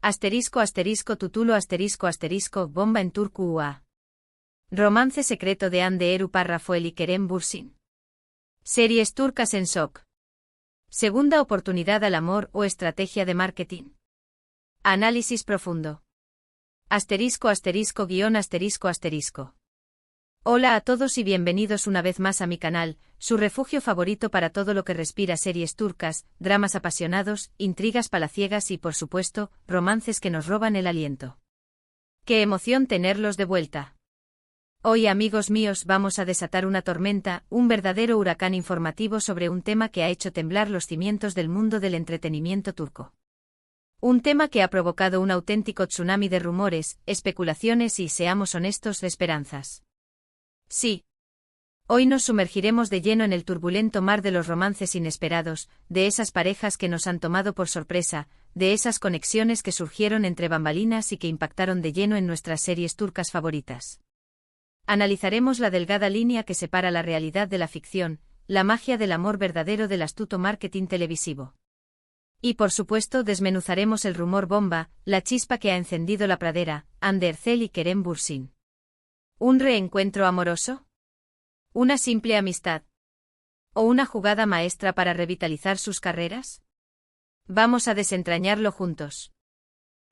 Asterisco asterisco tutulo asterisco asterisco bomba en turku ua. Romance secreto de Hande Eru Parrafoel y Kerem Bürsin. Series turcas en shock. Segunda oportunidad al amor o estrategia de marketing. Análisis profundo. Asterisco asterisco guión asterisco asterisco. Hola a todos y bienvenidos una vez más a mi canal, su refugio favorito para todo lo que respira series turcas, dramas apasionados, intrigas palaciegas y por supuesto, romances que nos roban el aliento. ¡Qué emoción tenerlos de vuelta! Hoy, amigos míos, vamos a desatar una tormenta, un verdadero huracán informativo sobre un tema que ha hecho temblar los cimientos del mundo del entretenimiento turco. Un tema que ha provocado un auténtico tsunami de rumores, especulaciones y, seamos honestos, de esperanzas. Sí. Hoy nos sumergiremos de lleno en el turbulento mar de los romances inesperados, de esas parejas que nos han tomado por sorpresa, de esas conexiones que surgieron entre bambalinas y que impactaron de lleno en nuestras series turcas favoritas. Analizaremos la delgada línea que separa la realidad de la ficción, la magia del amor verdadero del astuto marketing televisivo. Y por supuesto desmenuzaremos el rumor bomba, la chispa que ha encendido la pradera, Hande Erçel y Kerem Bürsin. ¿Un reencuentro amoroso? ¿Una simple amistad? ¿O una jugada maestra para revitalizar sus carreras? Vamos a desentrañarlo juntos.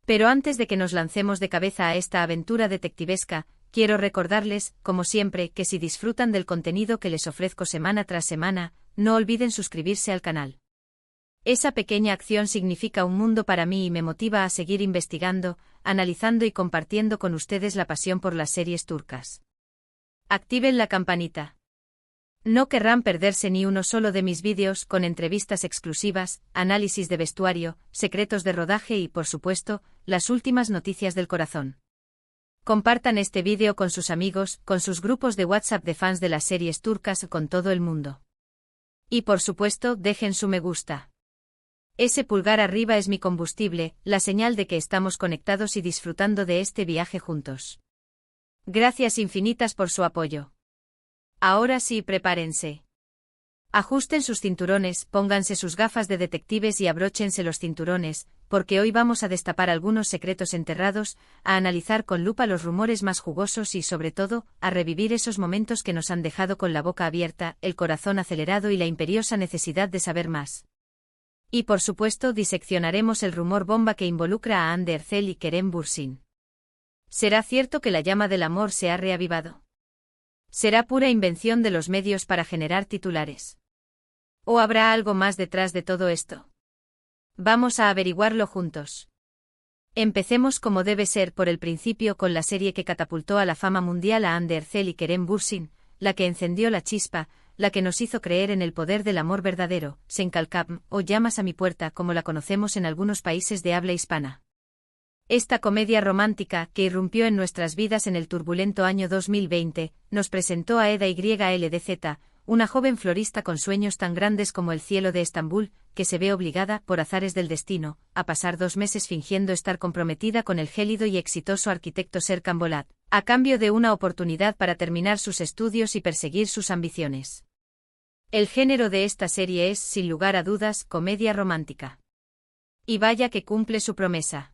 Pero antes de que nos lancemos de cabeza a esta aventura detectivesca, quiero recordarles, como siempre, que si disfrutan del contenido que les ofrezco semana tras semana, no olviden suscribirse al canal. Esa pequeña acción significa un mundo para mí y me motiva a seguir investigando, analizando y compartiendo con ustedes la pasión por las series turcas. Activen la campanita. No querrán perderse ni uno solo de mis vídeos con entrevistas exclusivas, análisis de vestuario, secretos de rodaje y, por supuesto, las últimas noticias del corazón. Compartan este vídeo con sus amigos, con sus grupos de WhatsApp de fans de las series turcas, con todo el mundo. Y por supuesto, dejen su me gusta. Ese pulgar arriba es mi combustible, la señal de que estamos conectados y disfrutando de este viaje juntos. Gracias infinitas por su apoyo. Ahora sí, prepárense. Ajusten sus cinturones, pónganse sus gafas de detectives y abróchense los cinturones, porque hoy vamos a destapar algunos secretos enterrados, a analizar con lupa los rumores más jugosos y, sobre todo, a revivir esos momentos que nos han dejado con la boca abierta, el corazón acelerado y la imperiosa necesidad de saber más. Y por supuesto diseccionaremos el rumor bomba que involucra a Hande Erçel y Kerem Bürsin. ¿Será cierto que la llama del amor se ha reavivado? ¿Será pura invención de los medios para generar titulares? ¿O habrá algo más detrás de todo esto? Vamos a averiguarlo juntos. Empecemos como debe ser por el principio con la serie que catapultó a la fama mundial a Hande Erçel y Kerem Bürsin, la que encendió la chispa, la que nos hizo creer en el poder del amor verdadero, Senkalkam, o Llamas a mi puerta como la conocemos en algunos países de habla hispana. Esta comedia romántica, que irrumpió en nuestras vidas en el turbulento año 2020, nos presentó a Eda YLDZ, una joven florista con sueños tan grandes como el cielo de Estambul, que se ve obligada, por azares del destino, a pasar 2 meses fingiendo estar comprometida con el gélido y exitoso arquitecto Serkan Bolat, a cambio de una oportunidad para terminar sus estudios y perseguir sus ambiciones. El género de esta serie es, sin lugar a dudas, comedia romántica. Y vaya que cumple su promesa.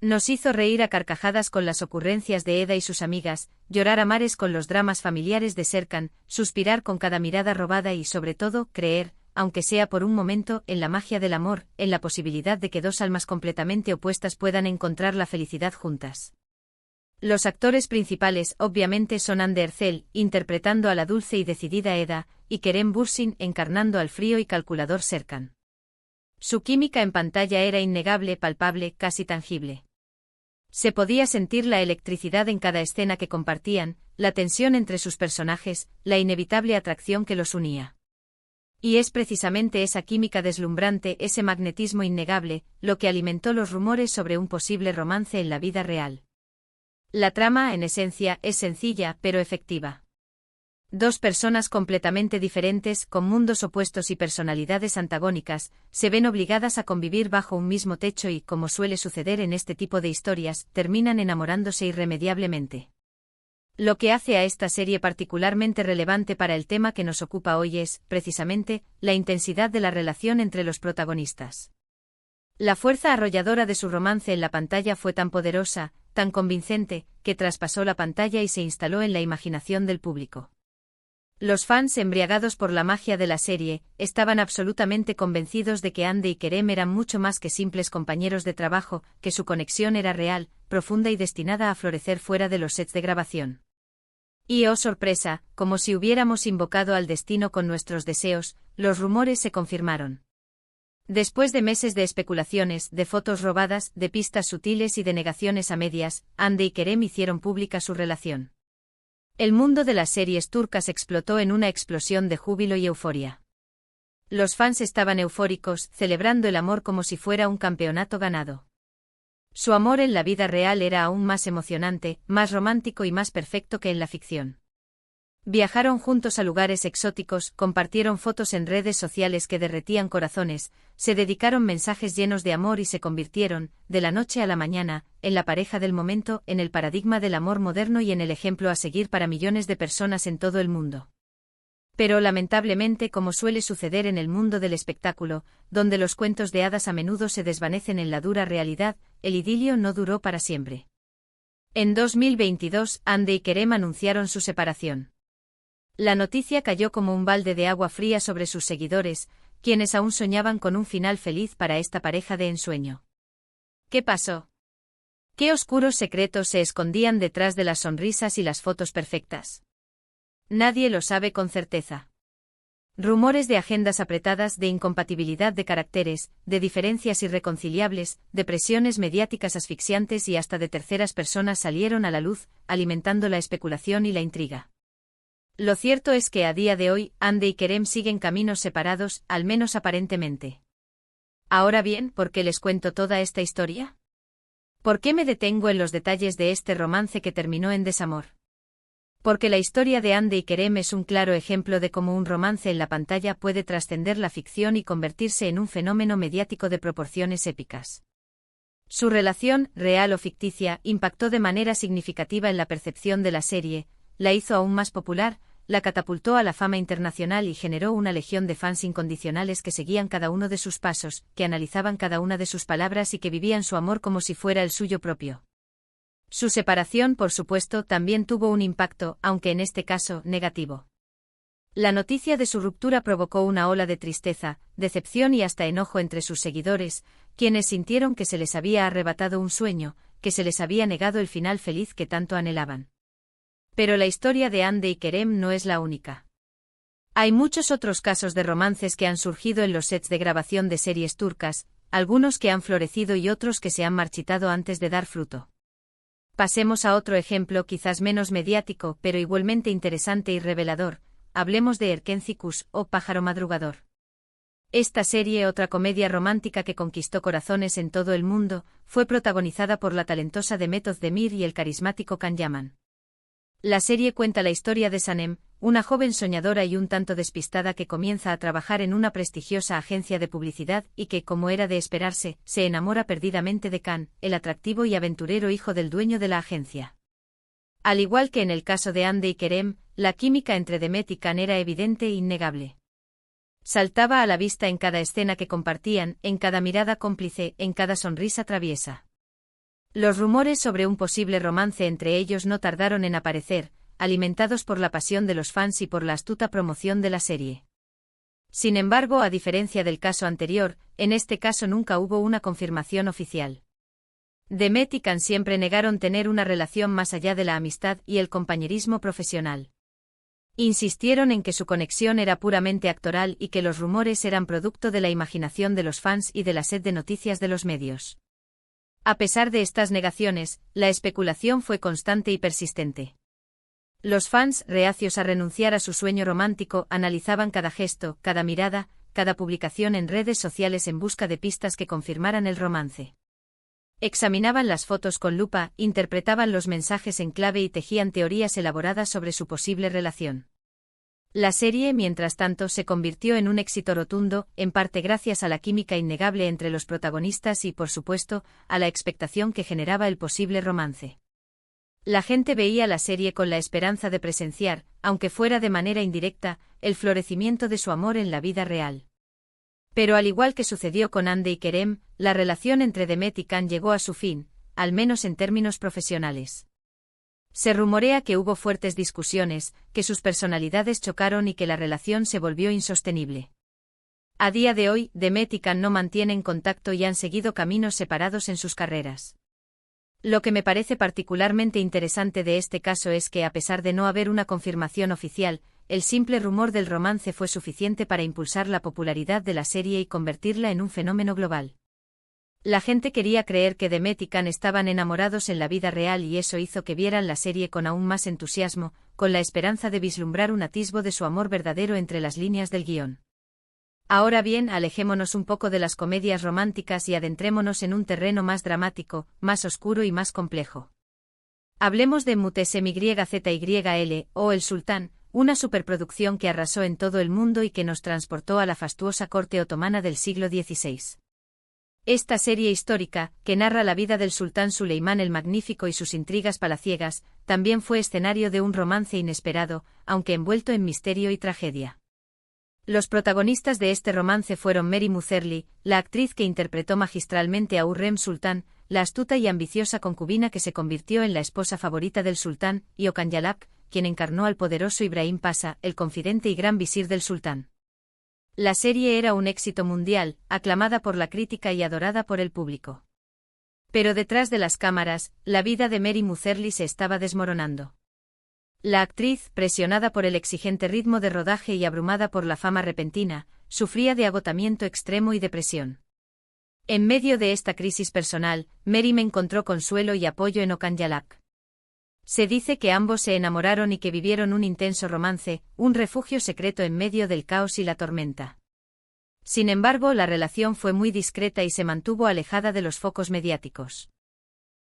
Nos hizo reír a carcajadas con las ocurrencias de Eda y sus amigas, llorar a mares con los dramas familiares de Serkan, suspirar con cada mirada robada y, sobre todo, creer, aunque sea por un momento, en la magia del amor, en la posibilidad de que dos almas completamente opuestas puedan encontrar la felicidad juntas. Los actores principales, obviamente, son Hande Erçel, interpretando a la dulce y decidida Eda, y Kerem Bürsin, encarnando al frío y calculador Serkan. Su química en pantalla era innegable, palpable, casi tangible. Se podía sentir la electricidad en cada escena que compartían, la tensión entre sus personajes, la inevitable atracción que los unía. Y es precisamente esa química deslumbrante, ese magnetismo innegable, lo que alimentó los rumores sobre un posible romance en la vida real. La trama, en esencia, es sencilla, pero efectiva. Dos personas completamente diferentes, con mundos opuestos y personalidades antagónicas, se ven obligadas a convivir bajo un mismo techo y, como suele suceder en este tipo de historias, terminan enamorándose irremediablemente. Lo que hace a esta serie particularmente relevante para el tema que nos ocupa hoy es, precisamente, la intensidad de la relación entre los protagonistas. La fuerza arrolladora de su romance en la pantalla fue tan poderosa, tan convincente, que traspasó la pantalla y se instaló en la imaginación del público. Los fans, embriagados por la magia de la serie, estaban absolutamente convencidos de que Andy y Kerem eran mucho más que simples compañeros de trabajo, que su conexión era real, profunda y destinada a florecer fuera de los sets de grabación. Y oh sorpresa, como si hubiéramos invocado al destino con nuestros deseos, los rumores se confirmaron. Después de meses de especulaciones, de fotos robadas, de pistas sutiles y de negaciones a medias, Andy y Kerem hicieron pública su relación. El mundo de las series turcas explotó en una explosión de júbilo y euforia. Los fans estaban eufóricos, celebrando el amor como si fuera un campeonato ganado. Su amor en la vida real era aún más emocionante, más romántico y más perfecto que en la ficción. Viajaron juntos a lugares exóticos, compartieron fotos en redes sociales que derretían corazones, se dedicaron mensajes llenos de amor y se convirtieron, de la noche a la mañana, en la pareja del momento, en el paradigma del amor moderno y en el ejemplo a seguir para millones de personas en todo el mundo. Pero lamentablemente, como suele suceder en el mundo del espectáculo, donde los cuentos de hadas a menudo se desvanecen en la dura realidad, el idilio no duró para siempre. En 2022, Andy y Kerem anunciaron su separación. La noticia cayó como un balde de agua fría sobre sus seguidores, quienes aún soñaban con un final feliz para esta pareja de ensueño. ¿Qué pasó? ¿Qué oscuros secretos se escondían detrás de las sonrisas y las fotos perfectas? Nadie lo sabe con certeza. Rumores de agendas apretadas, de incompatibilidad de caracteres, de diferencias irreconciliables, de presiones mediáticas asfixiantes y hasta de terceras personas salieron a la luz, alimentando la especulación y la intriga. Lo cierto es que a día de hoy, Andy y Kerem siguen caminos separados, al menos aparentemente. Ahora bien, ¿por qué les cuento toda esta historia? ¿Por qué me detengo en los detalles de este romance que terminó en desamor? Porque la historia de Andy y Kerem es un claro ejemplo de cómo un romance en la pantalla puede trascender la ficción y convertirse en un fenómeno mediático de proporciones épicas. Su relación, real o ficticia, impactó de manera significativa en la percepción de la serie, la hizo aún más popular, la catapultó a la fama internacional y generó una legión de fans incondicionales que seguían cada uno de sus pasos, que analizaban cada una de sus palabras y que vivían su amor como si fuera el suyo propio. Su separación, por supuesto, también tuvo un impacto, aunque en este caso, negativo. La noticia de su ruptura provocó una ola de tristeza, decepción y hasta enojo entre sus seguidores, quienes sintieron que se les había arrebatado un sueño, que se les había negado el final feliz que tanto anhelaban. Pero la historia de Andy y Kerem no es la única. Hay muchos otros casos de romances que han surgido en los sets de grabación de series turcas, algunos que han florecido y otros que se han marchitado antes de dar fruto. Pasemos a otro ejemplo quizás menos mediático, pero igualmente interesante y revelador. Hablemos de Erkencikus, o Pájaro Madrugador. Esta serie, otra comedia romántica que conquistó corazones en todo el mundo, fue protagonizada por la talentosa Demet Özdemir y el carismático Can Yaman. La serie cuenta la historia de Sanem, una joven soñadora y un tanto despistada que comienza a trabajar en una prestigiosa agencia de publicidad y que, como era de esperarse, se enamora perdidamente de Can, el atractivo y aventurero hijo del dueño de la agencia. Al igual que en el caso de Andy y Kerem, la química entre Demet y Can era evidente e innegable. Saltaba a la vista en cada escena que compartían, en cada mirada cómplice, en cada sonrisa traviesa. Los rumores sobre un posible romance entre ellos no tardaron en aparecer, alimentados por la pasión de los fans y por la astuta promoción de la serie. Sin embargo, a diferencia del caso anterior, en este caso nunca hubo una confirmación oficial. Demet y Can siempre negaron tener una relación más allá de la amistad y el compañerismo profesional. Insistieron en que su conexión era puramente actoral y que los rumores eran producto de la imaginación de los fans y de la sed de noticias de los medios. A pesar de estas negaciones, la especulación fue constante y persistente. Los fans, reacios a renunciar a su sueño romántico, analizaban cada gesto, cada mirada, cada publicación en redes sociales en busca de pistas que confirmaran el romance. Examinaban las fotos con lupa, interpretaban los mensajes en clave y tejían teorías elaboradas sobre su posible relación. La serie, mientras tanto, se convirtió en un éxito rotundo, en parte gracias a la química innegable entre los protagonistas y, por supuesto, a la expectación que generaba el posible romance. La gente veía la serie con la esperanza de presenciar, aunque fuera de manera indirecta, el florecimiento de su amor en la vida real. Pero al igual que sucedió con Hande y Kerem, la relación entre Demet y Can llegó a su fin, al menos en términos profesionales. Se rumorea que hubo fuertes discusiones, que sus personalidades chocaron y que la relación se volvió insostenible. A día de hoy, Demet y Can no mantienen contacto y han seguido caminos separados en sus carreras. Lo que me parece particularmente interesante de este caso es que, a pesar de no haber una confirmación oficial, el simple rumor del romance fue suficiente para impulsar la popularidad de la serie y convertirla en un fenómeno global. La gente quería creer que Demet y Can estaban enamorados en la vida real y eso hizo que vieran la serie con aún más entusiasmo, con la esperanza de vislumbrar un atisbo de su amor verdadero entre las líneas del guión. Ahora bien, alejémonos un poco de las comedias románticas y adentrémonos en un terreno más dramático, más oscuro y más complejo. Hablemos de Mutesem-YZYL, o El Sultán, una superproducción que arrasó en todo el mundo y que nos transportó a la fastuosa corte otomana del siglo XVI. Esta serie histórica, que narra la vida del sultán Suleimán el Magnífico y sus intrigas palaciegas, también fue escenario de un romance inesperado, aunque envuelto en misterio y tragedia. Los protagonistas de este romance fueron Mary Mutherly, la actriz que interpretó magistralmente a Hurrem Sultán, la astuta y ambiciosa concubina que se convirtió en la esposa favorita del sultán, y Okan Yalak, quien encarnó al poderoso Ibrahim Pasha, el confidente y gran visir del sultán. La serie era un éxito mundial, aclamada por la crítica y adorada por el público. Pero detrás de las cámaras, la vida de Mary Mutherly se estaba desmoronando. La actriz, presionada por el exigente ritmo de rodaje y abrumada por la fama repentina, sufría de agotamiento extremo y depresión. En medio de esta crisis personal, Mary encontró consuelo y apoyo en Okan Yalak. Se dice que ambos se enamoraron y que vivieron un intenso romance, un refugio secreto en medio del caos y la tormenta. Sin embargo, la relación fue muy discreta y se mantuvo alejada de los focos mediáticos.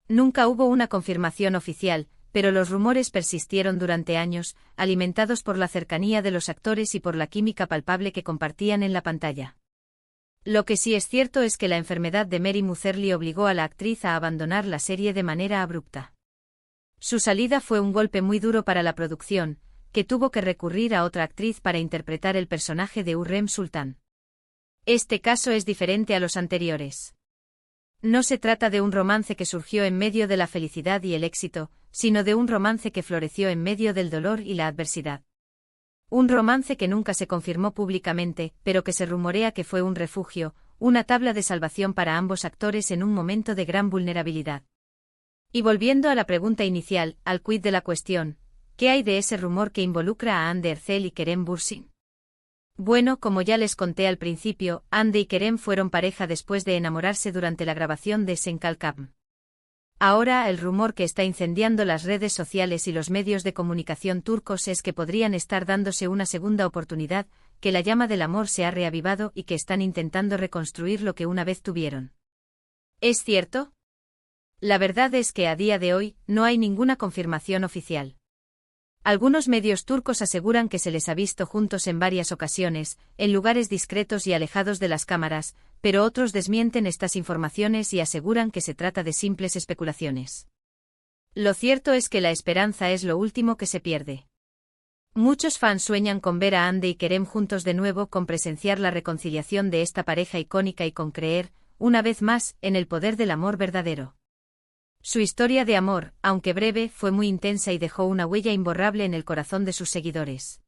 Nunca hubo una confirmación oficial, pero los rumores persistieron durante años, alimentados por la cercanía de los actores y por la química palpable que compartían en la pantalla. Lo que sí es cierto es que la enfermedad de Mary Mutherly obligó a la actriz a abandonar la serie de manera abrupta. Su salida fue un golpe muy duro para la producción, que tuvo que recurrir a otra actriz para interpretar el personaje de Hurrem Sultán. Este caso es diferente a los anteriores. No se trata de un romance que surgió en medio de la felicidad y el éxito, sino de un romance que floreció en medio del dolor y la adversidad. Un romance que nunca se confirmó públicamente, pero que se rumorea que fue un refugio, una tabla de salvación para ambos actores en un momento de gran vulnerabilidad. Y volviendo a la pregunta inicial, al quid de la cuestión, ¿qué hay de ese rumor que involucra a Hande Erçel y Kerem Bürsin? Bueno, como ya les conté al principio, Hande y Kerem fueron pareja después de enamorarse durante la grabación de Sen Kalkam. Ahora, el rumor que está incendiando las redes sociales y los medios de comunicación turcos es que podrían estar dándose una segunda oportunidad, que la llama del amor se ha reavivado y que están intentando reconstruir lo que una vez tuvieron. ¿Es cierto? La verdad es que a día de hoy, no hay ninguna confirmación oficial. Algunos medios turcos aseguran que se les ha visto juntos en varias ocasiones, en lugares discretos y alejados de las cámaras, pero otros desmienten estas informaciones y aseguran que se trata de simples especulaciones. Lo cierto es que la esperanza es lo último que se pierde. Muchos fans sueñan con ver a Hande y Kerem juntos de nuevo, con presenciar la reconciliación de esta pareja icónica y con creer, una vez más, en el poder del amor verdadero. Su historia de amor, aunque breve, fue muy intensa y dejó una huella imborrable en el corazón de sus seguidores.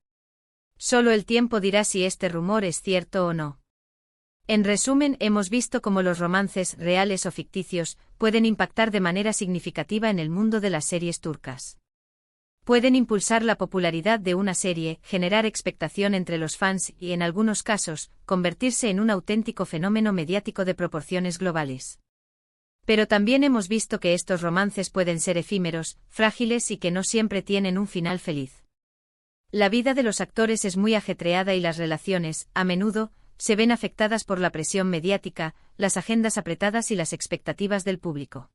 Solo el tiempo dirá si este rumor es cierto o no. En resumen, hemos visto cómo los romances, reales o ficticios, pueden impactar de manera significativa en el mundo de las series turcas. Pueden impulsar la popularidad de una serie, generar expectación entre los fans y, en algunos casos, convertirse en un auténtico fenómeno mediático de proporciones globales. Pero también hemos visto que estos romances pueden ser efímeros, frágiles y que no siempre tienen un final feliz. La vida de los actores es muy ajetreada y las relaciones, a menudo, se ven afectadas por la presión mediática, las agendas apretadas y las expectativas del público.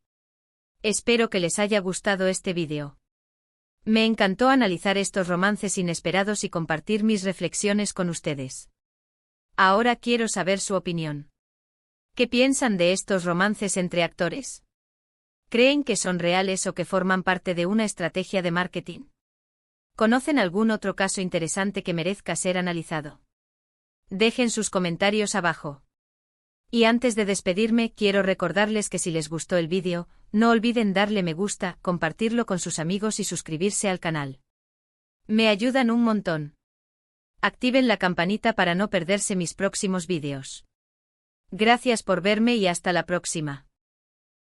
Espero que les haya gustado este vídeo. Me encantó analizar estos romances inesperados y compartir mis reflexiones con ustedes. Ahora quiero saber su opinión. ¿Qué piensan de estos romances entre actores? ¿Creen que son reales o que forman parte de una estrategia de marketing? ¿Conocen algún otro caso interesante que merezca ser analizado? Dejen sus comentarios abajo. Y antes de despedirme, quiero recordarles que si les gustó el vídeo, no olviden darle me gusta, compartirlo con sus amigos y suscribirse al canal. Me ayudan un montón. Activen la campanita para no perderse mis próximos vídeos. Gracias por verme y hasta la próxima.